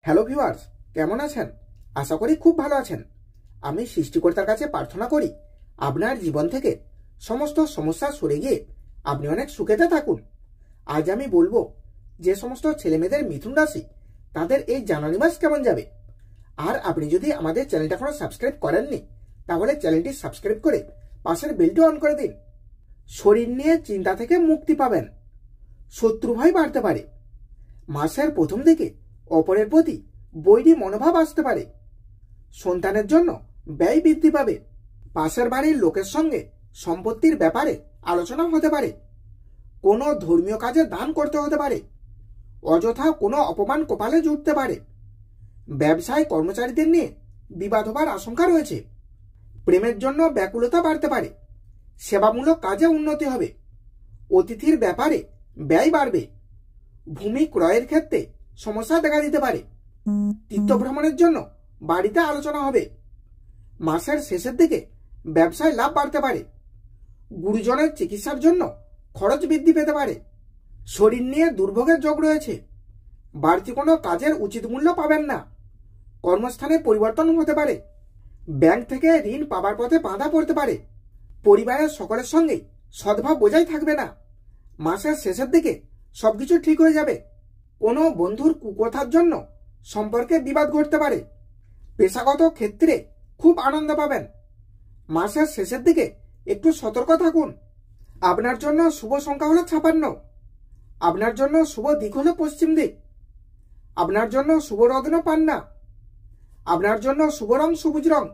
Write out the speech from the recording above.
Hello viewers, কেমন আছেন? আশা করি খুব ভালো আছেন। আমি সৃষ্টিকর্তার কাছে প্রার্থনা করি আপনার জীবন থেকে সমস্ত সমস্যা সরে গিয়ে আপনি অনেক সুখেতে থাকুন। আজ আমি বলবো যে সমস্ত ছেলেমেয়েদের মিথুন রাশি তাদের এই জানুয়ারি মাস কেমন যাবে। আর আপনি যদি আমাদের চ্যানেলটা এখনো সাবস্ক্রাইব করেননি তাহলে চ্যানেলটি সাবস্ক্রাইব করে পাশের বেলটি অন করে দিন। শরীর নিয়ে চিন্তা থেকে মুক্তি পাবেন। শত্রু ভয় বাড়তে পারে। মাসের প্রথম দিকে অপরের প্রতি বৈরী মনোভাব আসতে পারে। সন্তানের জন্য ব্যয় বৃদ্ধি পাবে। পাশের বাড়ির লোকের সঙ্গে সম্পত্তির ব্যাপারে আলোচনা হতে পারে। কোনো ধর্মীয় কাজে দান করতে হতে পারে। অযথা কোনো অপমান কপালে জুটতে পারে। ব্যবসায় কর্মচারীদের নিয়ে বিবাদ হবার আশঙ্কা রয়েছে। প্রেমের জন্য ব্যাকুলতা বাড়তে পারে। সেবামূলক কাজে উন্নতি হবে। অতিথির ব্যাপারে ব্যয় বাড়বে। ভূমি ক্রয়ের ক্ষেত্রে সমস্যা দেখা দিতে পারে। তীর্থ ভ্রমণের জন্য বাড়িতে আলোচনা হবে। মাসের শেষের দিকে ব্যবসায় লাভ বাড়তে পারে। গুরুজনের চিকিৎসার জন্য খরচ বৃদ্ধি পেতে পারে। শরীর নিয়ে দুর্ভোগের যোগ রয়েছে। বাড়তি কোনো কাজের উচিত মূল্য পাবেন না। কর্মস্থানে পরিবর্তন হতে পারে। ব্যাংক থেকে ঋণ পাবার পথে বাধা পড়তে পারে। পরিবারের সকলের সঙ্গে সদ্ভাব বজায় থাকবে না। মাসের শেষের দিকে সবকিছু ঠিক হয়ে যাবে। কোনো বন্ধুর কুকথার জন্য সম্পর্কে বিবাদ ঘটতে পারে। পেশাগত ক্ষেত্রে খুব আনন্দ পাবেন। মাসের শেষের দিকে একটু সতর্ক থাকুন। আপনার জন্য শুভ সংখ্যা হলো 56। আপনার জন্য শুভ দিক হলো পশ্চিম দিক। আপনার জন্য শুভ রত্ন পান্না। আপনার জন্য শুভ রং সবুজ রং।